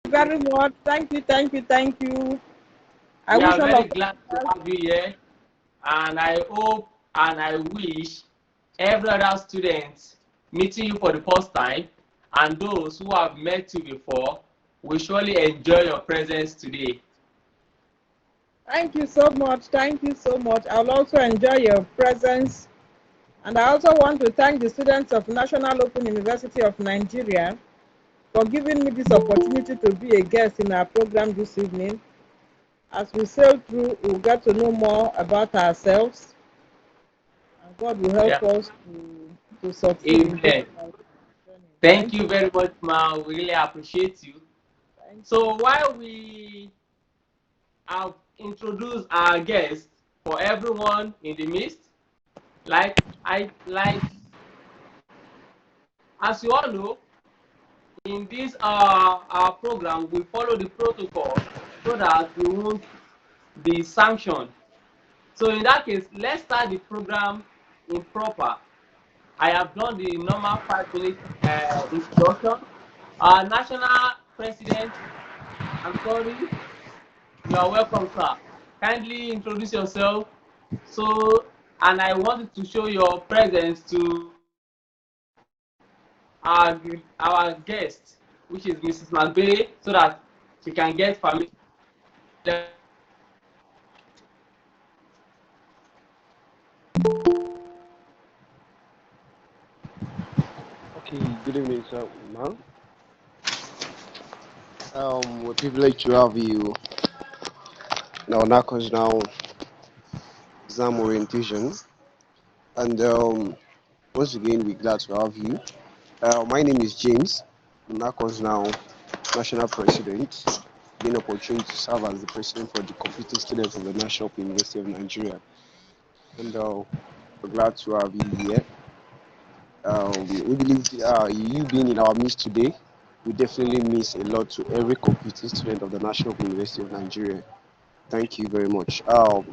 very much. Thank you, thank you, thank you. I We wish are all very of glad to us have you here, and I hope and I wish every other student meeting you for the first time and those who have met you before will surely enjoy your presence today. thank you so much. Thank you so much. I'll also enjoy your presence. And I also want to thank the students of National Open University of Nigeria for giving me this opportunity to be a guest in our program this evening. As we sail through, we'll get to know more about ourselves, and God will Yeah. help us to succeed in this Amen. life journey. Thank Thank you you. very much, ma. We really appreciate you. Thank you. So while we have introduced our guests for everyone in the midst, like as you all know, in this our program we follow the protocol so that we won't be sanctioned. So in that case, let's start the program in proper. I have done the normal 5 minute introduction. Our national president, I'm sorry, you are welcome, sir. Kindly introduce yourself. So, and I wanted to show your presence to our guest, which is Mrs. Makbere, so that she can get familiar. Okay, good evening, sir. Ma'am. We're privileged to have you now, Nacos Noun exam orientation, and once again, we're glad to have you. My name is James, Nacos Noun National President. Gain opportunity to serve as the president for the computing students of the National University of Nigeria, and we're glad to have you here. We believe you being in our midst today will definitely means a lot to every computing student of the National University of Nigeria. Thank you very much.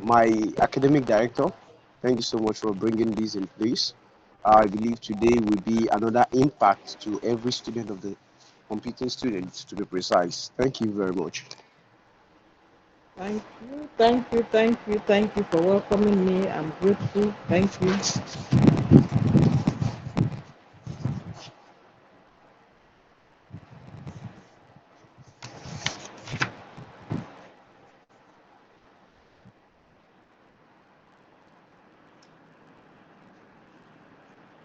My academic director, thank you so much for bringing this in place. I believe today will be another impact to every student of the computing students, to be precise. Thank you very much. Thank you. Thank you. Thank you. Thank you for welcoming me. I'm grateful. Thank you.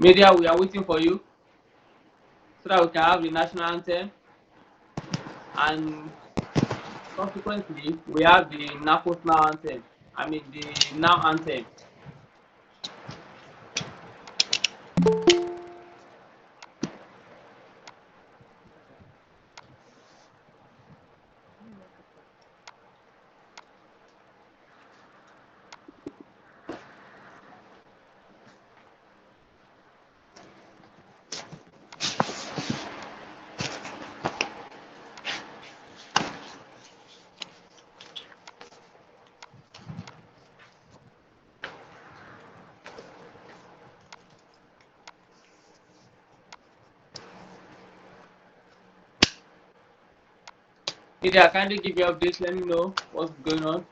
Media, we are waiting for you so that we can have the national anthem, and consequently we have the Nacos Now anthem. I mean the now anthem. Media, kindly give your updates. Let me know what's going on.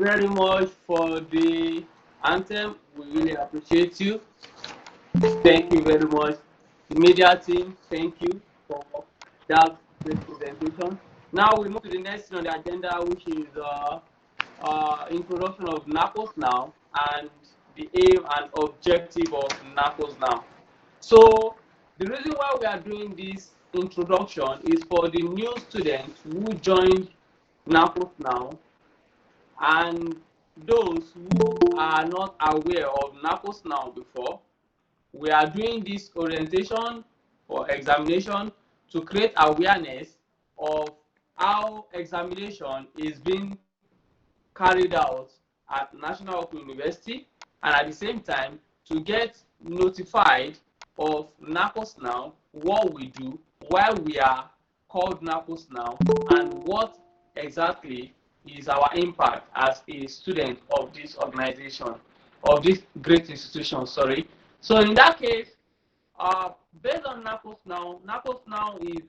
very much for the anthem. We really appreciate you. Thank you very much. The media team, thank you for that great presentation. Now we move to the next thing on the agenda, which is introduction of Nacos Noun and the aim and objective of Nacos Noun. So the reason why we are doing this introduction is for the new students who joined Nacos Noun and those who are not aware of Nacos Noun before. We are doing this orientation or examination to create awareness of how examination is being carried out at National Open University, and at the same time to get notified of Nacos Noun, what we do, why we are called Nacos Noun, and what exactly is our impact as a student of this organization, of this great institution, sorry. So in that case, based on Nacos Noun is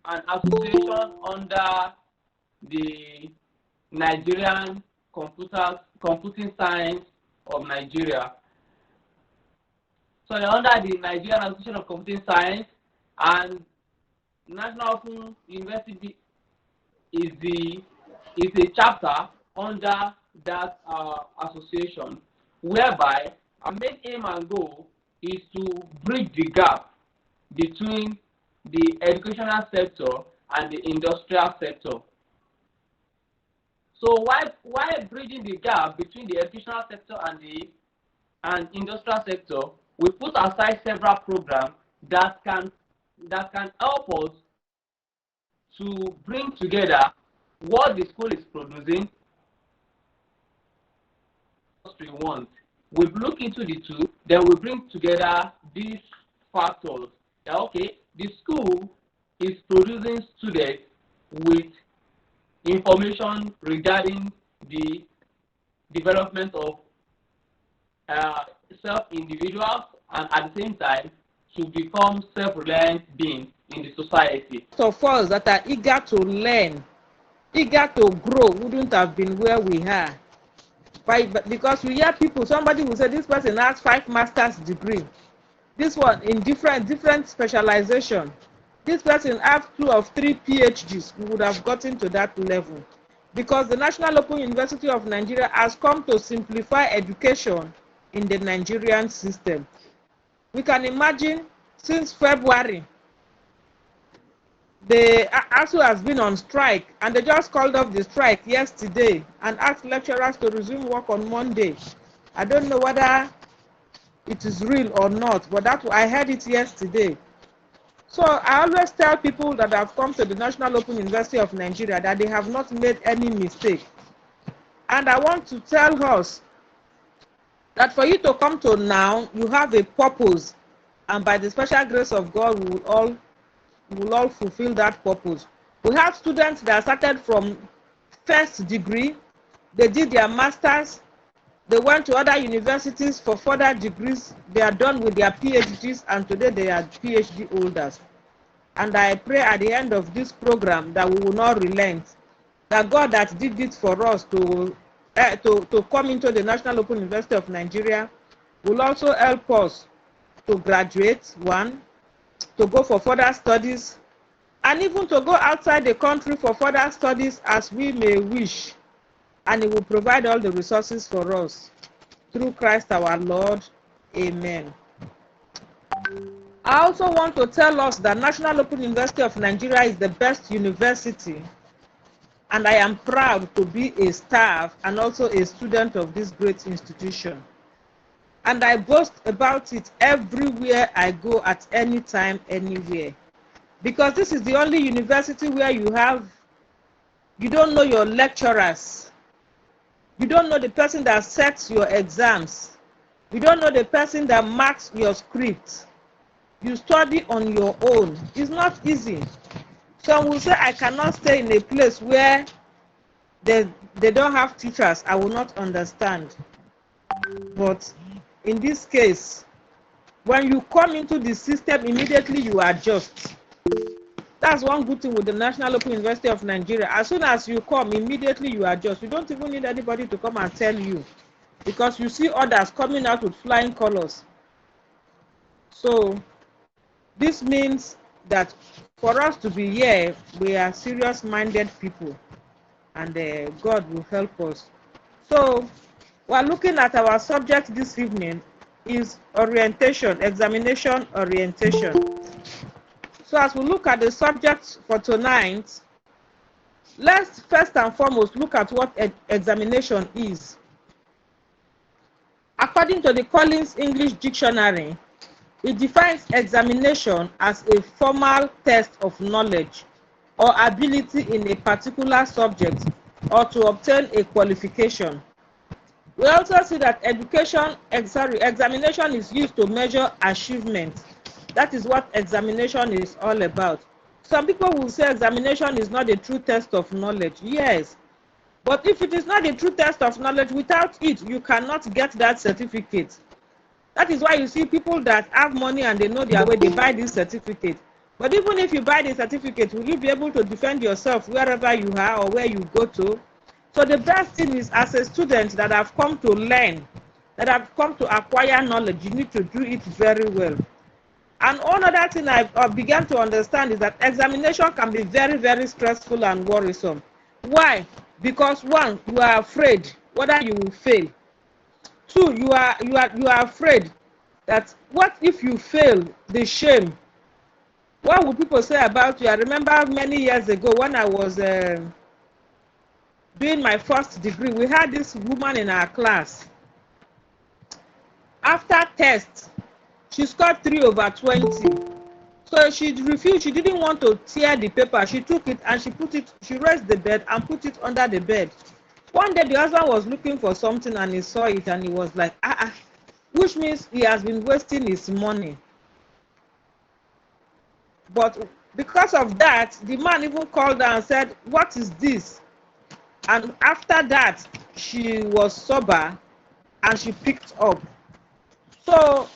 an association under the Nigerian Computing Science of Nigeria. So they're under the Nigerian Association of Computing Science, and National Open University is a chapter under that association, whereby our main aim and goal is to bridge the gap between the educational sector and the industrial sector. So why bridging the gap between the educational sector and the industrial sector, we put aside several programs that can help us to bring together what the school is producing, industry wants. We look into the two, then we bring together these factors. That, okay, the school is producing students with information regarding the development of self-individuals, and at the same time to become self-reliant beings in the society. Of us that are eager to learn, eager to grow, wouldn't have been where we are. Because we hear people, somebody will say this person has 5 master's degree, this one in different specialization, this person has 2 or 3 PhDs. We would have gotten to that level because the National Open University of Nigeria has come to simplify education in the Nigerian system. We can imagine since February, the ASU has been on strike, and they just called off the strike yesterday and asked lecturers to resume work on Monday. I don't know whether it is real or not, but I heard it yesterday. So I always tell people that have come to the National Open University of Nigeria that they have not made any mistake. And I want to tell us that for you to come to now, you have a purpose, and by the special grace of God, we will all fulfill that purpose. We have students that started from first degree, they did their masters, they went to other universities for further degrees, they are done with their PhDs, and today they are PhD holders. And I pray at the end of this program that we will not relent, that God that did it for us to come into the National Open University of Nigeria will also help us to graduate, one, to go for further studies, and even to go outside the country for further studies as we may wish. And He will provide all the resources for us. Through Christ our Lord. Amen. I also want to tell us that National Open University of Nigeria is the best university, and I am proud to be a staff and also a student of this great institution. And I boast about it everywhere I go, at any time, anywhere. Because this is the only university where you don't know your lecturers. You don't know the person that sets your exams. You don't know the person that marks your script. You study on your own. It's not easy. Some will say, I cannot stay in a place where they don't have teachers. I will not understand. But in this case, when you come into the system, immediately you adjust. That's one good thing with the National Open University of Nigeria. As soon as you come, immediately you adjust. You don't even need anybody to come and tell you, because you see others coming out with flying colors. So this means that for us to be here, we are serious-minded people, and God will help us. So we're looking at our subject this evening is orientation, examination orientation. So as we look at the subject for tonight, let's first and foremost look at what examination is. According to the Collins English Dictionary, it defines examination as a formal test of knowledge or ability in a particular subject or to obtain a qualification. We also see that examination is used to measure achievement. That is what examination is all about. Some people will say examination is not a true test of knowledge. Yes, but if it is not a true test of knowledge, without it, you cannot get that certificate. That is why you see people that have money and they know their way, they buy this certificate. But even if you buy the certificate, will you be able to defend yourself wherever you are or where you go to? So the best thing is, as a student that have come to learn, that have come to acquire knowledge, you need to do it very well. And another thing I began to understand is that examination can be very, very stressful and worrisome. Why? Because one, you are afraid whether you will fail. Two, you are afraid that what if you fail, the shame. What will people say about you? I remember many years ago when I was doing my first degree, we had this woman in our class. After test, she scored 3/20. So she refused, she didn't want to tear the paper. She took it and she raised the bed and put it under the bed. One day the husband was looking for something and he saw it and he was like, which means he has been wasting his money. But because of that, the man even called her and said, what is this? And after that, she was sober and she picked up. So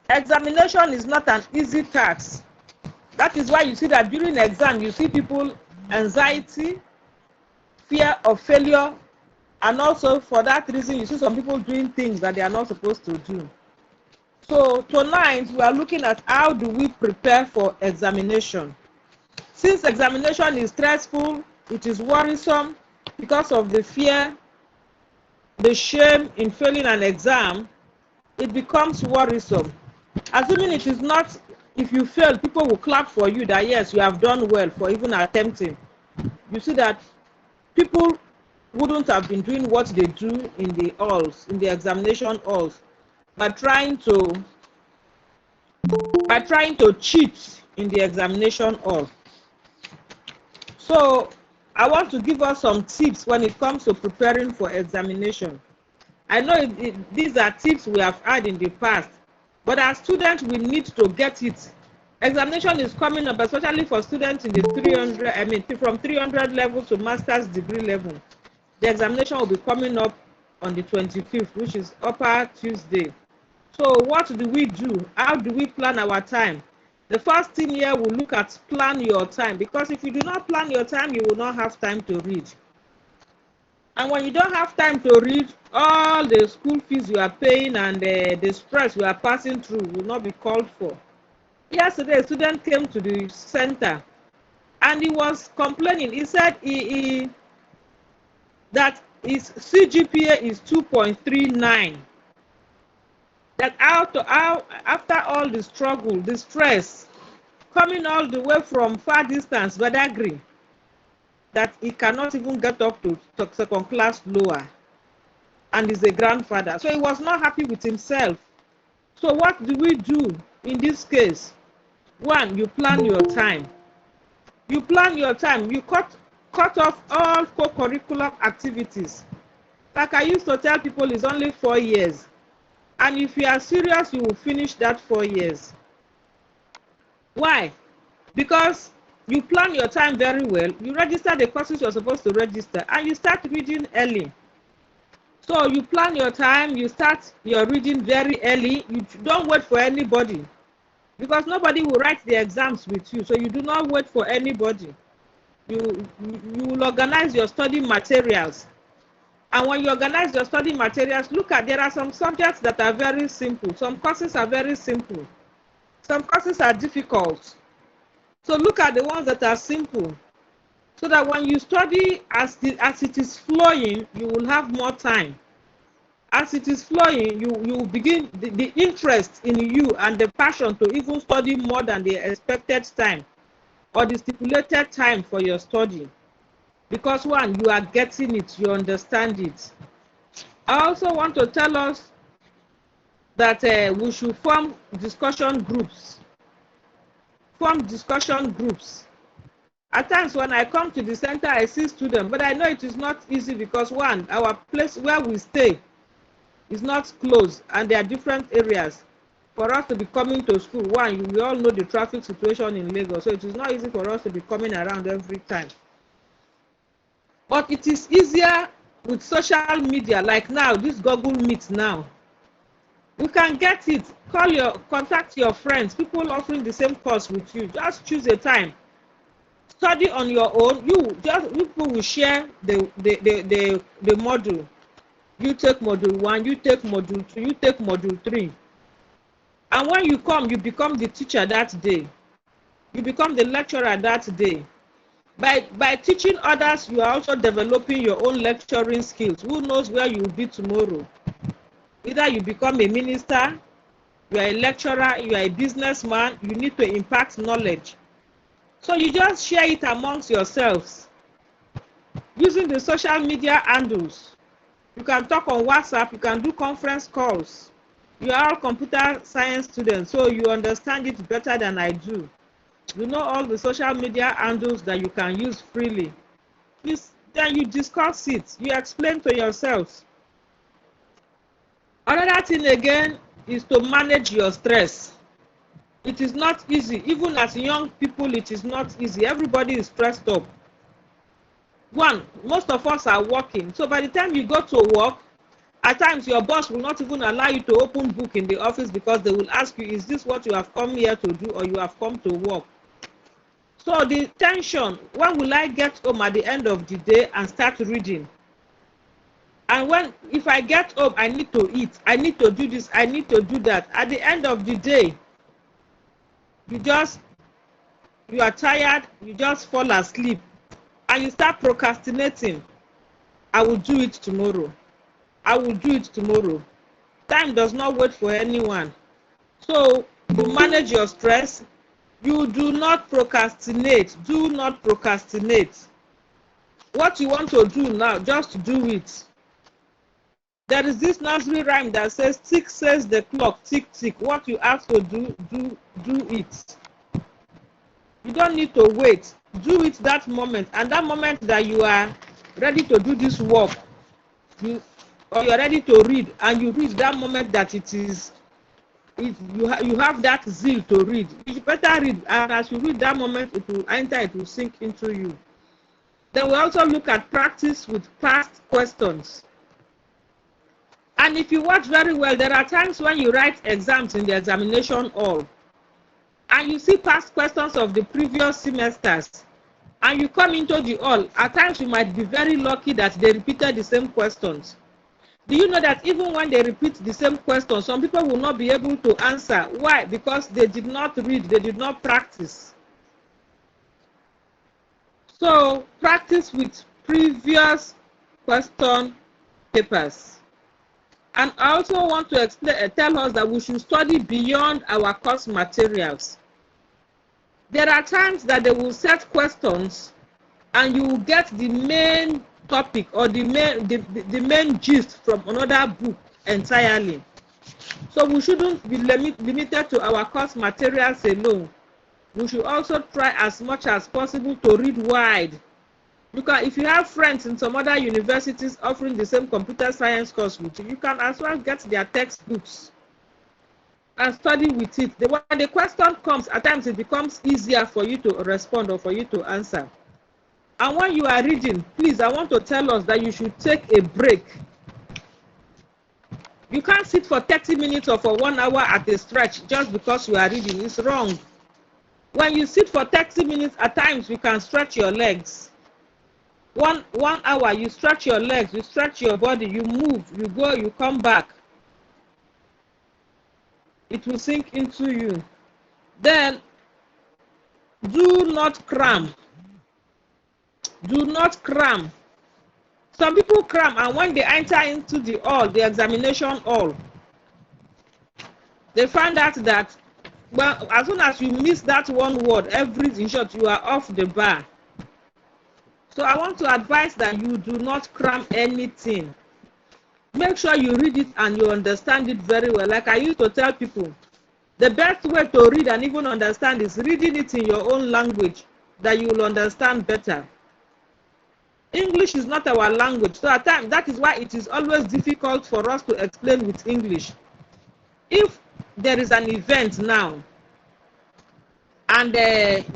examination is not an easy task. That is why you see that during exam, you see people anxiety, fear of failure, and also for that reason, you see some people doing things that they are not supposed to do. So tonight, we are looking at how do we prepare for examination. Since examination is stressful, it is worrisome because of the fear, the shame in failing an exam, it becomes worrisome. Assuming it is not, if you fail, people will clap for you that yes, you have done well for even attempting. You see that people wouldn't have been doing what they do in the halls, in the examination halls, by trying to cheat in the examination hall. So I want to give us some tips when it comes to preparing for examination. I know these are tips we have had in the past, but as students we need to get it. Examination is coming up, especially for students in the 300, from 300 level to master's degree level. The examination will be coming up on the 25th, which is Upper Tuesday. So what do we do? How do we plan our time? The first thing here, we'll look at plan your time, because if you do not plan your time, you will not have time to read. And when you don't have time to read, all the school fees you are paying and the stress you are passing through will not be called for. Yesterday, a student came to the center and he was complaining. He said that his CGPA is 2.39. That after all the struggle, the stress, coming all the way from far distance, Badagry, that he cannot even get up to second class lower, and is a grandfather. So he was not happy with himself. So what do we do in this case? One, you plan your time. You plan your time. You cut off all co-curricular activities. Like I used to tell people, it's only 4 years. And if you are serious, you will finish that 4 years. Why? Because you plan your time very well. You register the courses you're supposed to register, and you start reading early. So you plan your time, you start your reading very early. You don't wait for anybody. because nobody will write the exams with you. So you do not wait for anybody. You will organize your study materials. And when you organize your study materials, look at, there are some subjects that are very simple. Some courses are very simple. Some courses are difficult. So look at the ones that are simple, so that when you study as it is flowing, you will have more time. As it is flowing, you begin the interest in you and the passion to even study more than the expected time or the stipulated time for your study. Because one, you are getting it, you understand it. I also want to tell us that we should form discussion groups. Form discussion groups. At times when I come to the center, I see students, but I know it is not easy because one, our place where we stay is not close and there are different areas. For us to be coming to school, one, we all know the traffic situation in Lagos, so it is not easy for us to be coming around every time. But it is easier with social media, like now, this Google Meet now. You can get it, contact your friends, people offering the same course with you. Just choose a time. Study on your own. People will share the module. You take module 1, you take module 2, you take module 3. And when you come, you become the teacher that day. You become the lecturer that day. By teaching others, you are also developing your own lecturing skills. Who knows where you will be tomorrow? Either you become a minister, you are a lecturer, you are a businessman, you need to impact knowledge. So you just share it amongst yourselves using the social media handles. You can talk on WhatsApp, you can do conference calls. You are all computer science students, so you understand it better than I do. You know all the social media handles that you can use freely. Then you discuss it, you explain to yourselves. Another thing again is to manage your stress. It is not easy. Even as young people, it is not easy. Everybody is stressed up. One, most of us are working. So by the time you go to work, at times your boss will not even allow you to open book in the office because they will ask you, is this what you have come here to do or you have come to work? So the tension, when will I get home at the end of the day and start reading? And if I get home, I need to eat, I need to do this, I need to do that. At the end of the day, you are tired, you just fall asleep and you start procrastinating. I will do it tomorrow. I will do it tomorrow. Time does not wait for anyone. So you manage your stress. You do not procrastinate. Do not procrastinate. What you want to do now, just do it. There is this nursery rhyme that says, tick says the clock, tick, tick. What you have to do it. You don't need to wait. Do it that moment. And that moment that you are ready to do this work, or you're ready to read, and you read that moment that you have that zeal to read. You better read, and as you read that moment, it will enter, it will sink into you. Then we also look at practice with past questions. And if you watch very well, there are times when you write exams in the examination hall, and you see past questions of the previous semesters, and you come into the hall. At times you might be very lucky that they repeated the same questions. Do you know that even when they repeat the same question, some people will not be able to answer? Why? Because they did not read, they did not practice. So practice with previous question papers. And I also want to tell us that we should study beyond our course materials. There are times that they will set questions and you will get the main topic or the main gist from another book entirely. So we shouldn't be limited to our course materials alone. We should also try as much as possible to read wide. Because if you have friends in some other universities offering the same computer science course with you, you can as well get their textbooks and study with it. When the question comes, at times it becomes easier for you to respond or for you to answer. And when you are reading, please, I want to tell us that you should take a break. You can't sit for 30 minutes or for 1 hour at a stretch just because you are reading. It's wrong. When you sit for 30 minutes, at times you can stretch your legs. One hour, you stretch your legs, you stretch your body, you move, you go, you come back. It will sink into you. Then, do not cram. Do not cram. Some people cram, and when they enter into the hall, the examination hall, they find out that, well, as soon as you miss that one word, in short, you are off the bar. So I want to advise that you do not cram anything. Make sure you read it and you understand it very well. Like I used to tell people, the best way to read and even understand is reading it in your own language, that you will understand better. English is not our language, so at times that is why it is always difficult for us to explain with English. If there is an event now and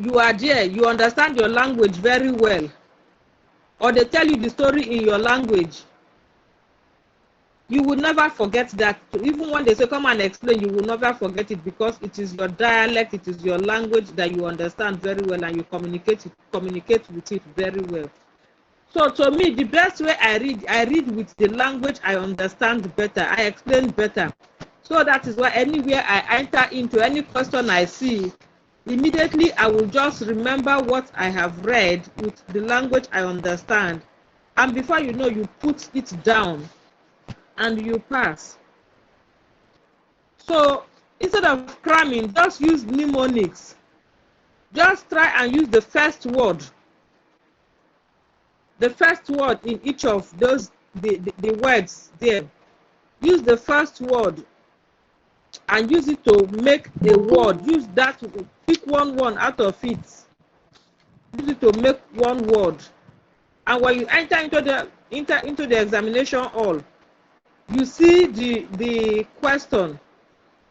you are there, you understand your language very well, or they tell you the story in your language, you will never forget that. Even when they say come and explain, you will never forget it, because it is your dialect, it is your language that you understand very well, and you communicate with it very well. So to me, the best way I read with the language I understand better, I explain better. So that is why anywhere I enter into, any question I see, immediately I will just remember what I have read with the language I understand. And before you know, you put it down and you pass. So instead of cramming, just use mnemonics. Just try and use the first word. The first word in each of those, the words there. Use the first word and use it to make a word. Use that, pick one out of it. Use it to make one word. And when you enter into the examination hall, you see the question.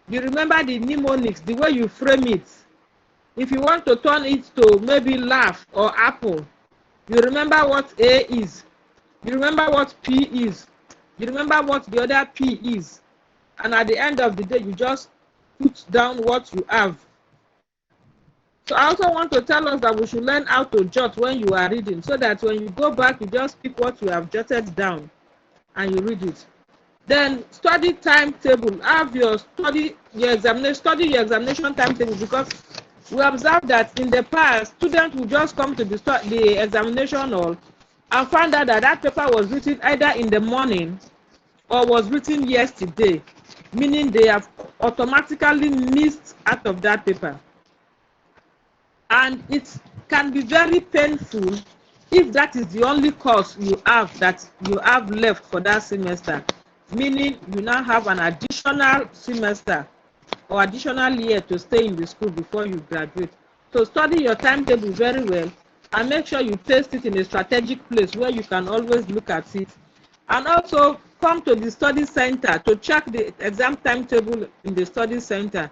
You remember the mnemonics, the way you frame it. If you want to turn it to maybe laugh or apple, you remember what A is. You remember what P is. You remember what the other P is. And at the end of the day, you just put down what you have. So I also want to tell us that we should learn how to jot when you are reading, so that when you go back, you just pick what you have jotted down and you read it. Then study timetable. Have your study your examination timetable, because we observe that in the past, students will just come to the examination hall and find out that that paper was written either in the morning or was written yesterday, meaning they have automatically missed out of that paper. And it can be very painful if that is the only course you have left for that semester, meaning you now have an additional semester or additional year to stay in the school before you graduate. So study your timetable very well and make sure you paste it in a strategic place where you can always look at it. And also come to the study center to check the exam timetable in the study center,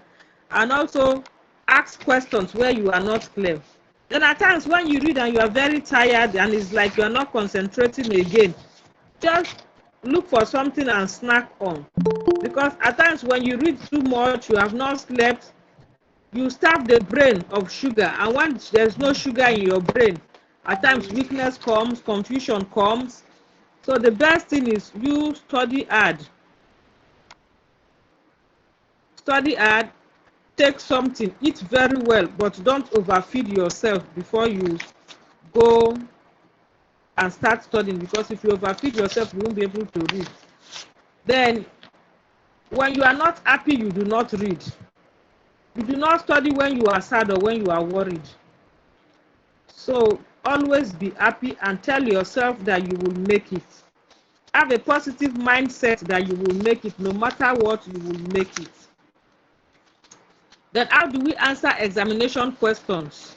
and also ask questions where you are not clear. Then at times when you read and you are very tired and it's like you are not concentrating again, just look for something and snack on. Because at times when you read too much, you have not slept, you starve the brain of sugar, and when there's no sugar in your brain, at times weakness comes, confusion comes. So the best thing is you study hard. Study hard, take something, eat very well, but don't overfeed yourself before you go and start studying, because if you overfeed yourself, you won't be able to read. Then when you are not happy, you do not read. You do not study when you are sad or when you are worried. So always be happy and tell yourself that you will make it. Have a positive mindset that you will make it. No matter what, you will make it. Then how do we answer examination questions?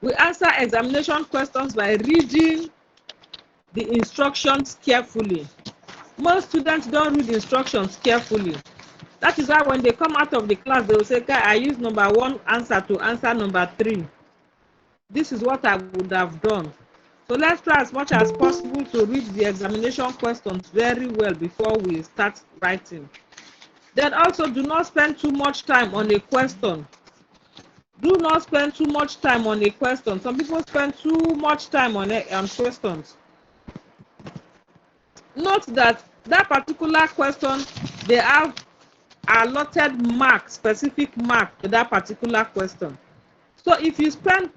We answer examination questions by reading the instructions carefully. Most students don't read instructions carefully. That is why when they come out of the class, they will say, I use number 1 answer to answer number 3. This is what I would have done. So let's try as much as possible to read the examination questions very well before we start writing. Then also do not spend too much time on a question. Do not spend too much time on a question. Some people spend too much time on questions. Note that that particular question, they have allotted mark, specific mark to that particular question. So if you spend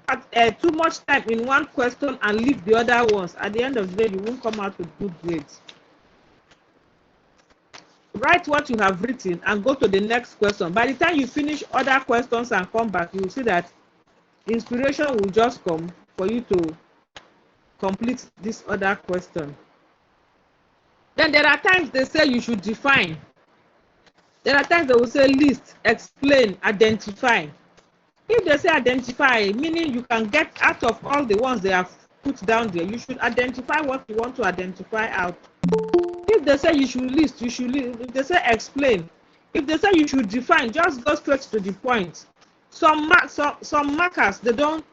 too much time in one question and leave the other ones, at the end of the day, you won't come out with good grades. Write what you have written and go to the next question. By the time you finish other questions and come back, you will see that inspiration will just come for you to complete this other question. Then there are times they say you should define. There are times they will say list, explain, identify. If they say identify, meaning you can get out of all the ones they have put down there, you should identify what you want to identify out. If they say you should list, you should list. If they say explain, if they say you should define, just go straight to the point. Some markers, they don't.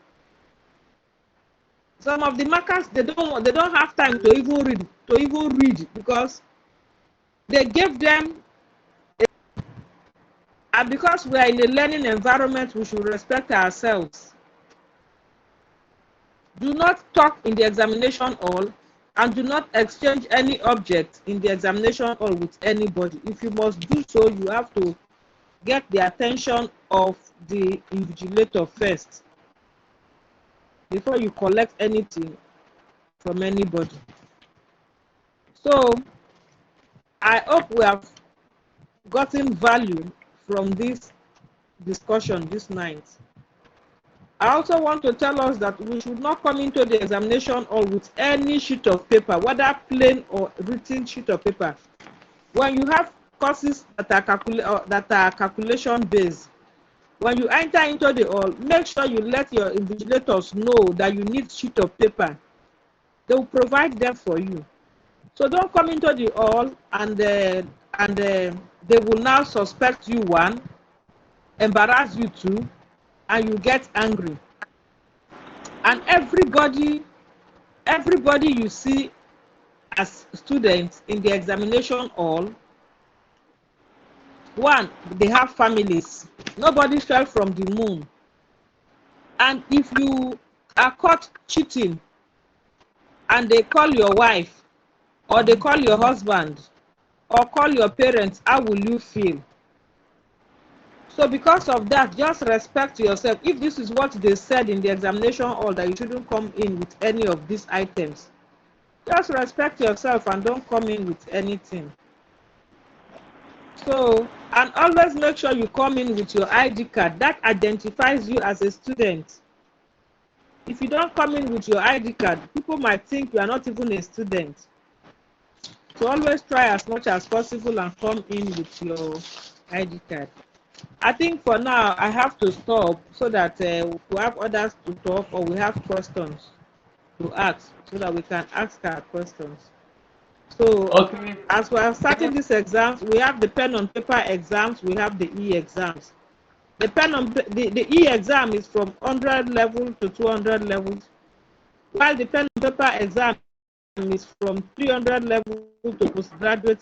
Some of the markers, they don't have time to even read because they gave them. And because we are in a learning environment, we should respect ourselves. Do not talk in the examination hall and do not exchange any object in the examination hall with anybody. If you must do so, you have to get the attention of the invigilator first before you collect anything from anybody. So I hope we have gotten value from this discussion this night. I also want to tell us that we should not come into the examination hall with any sheet of paper, whether plain or written sheet of paper. When you have courses that are calculation based, when you enter into the hall, make sure you let your invigilators know that you need sheet of paper. They will provide them for you. So don't come into the hall and they will now suspect you one, embarrass you two, and you get angry. And everybody you see as students in the examination hall, one, they have families. Nobody fell from the moon. And if you are caught cheating and they call your wife or they call your husband or call your parents, how will you feel? So because of that, just respect yourself. If this is what they said in the examination hall, that you shouldn't come in with any of these items, just respect yourself and don't come in with anything. So, and always make sure you come in with your ID card. That identifies you as a student. If you don't come in with your ID card, people might think you are not even a student. So always try as much as possible and come in with your ID card. I think for now I have to stop so that we have others to talk or we have questions to ask so that we can ask our questions. So Okay. as we are starting these exams, we have the pen on paper exams, we have the e-exams. The pen on the e-exam is from 100 level to 200 levels, while the pen on paper exam is from 300 level to postgraduate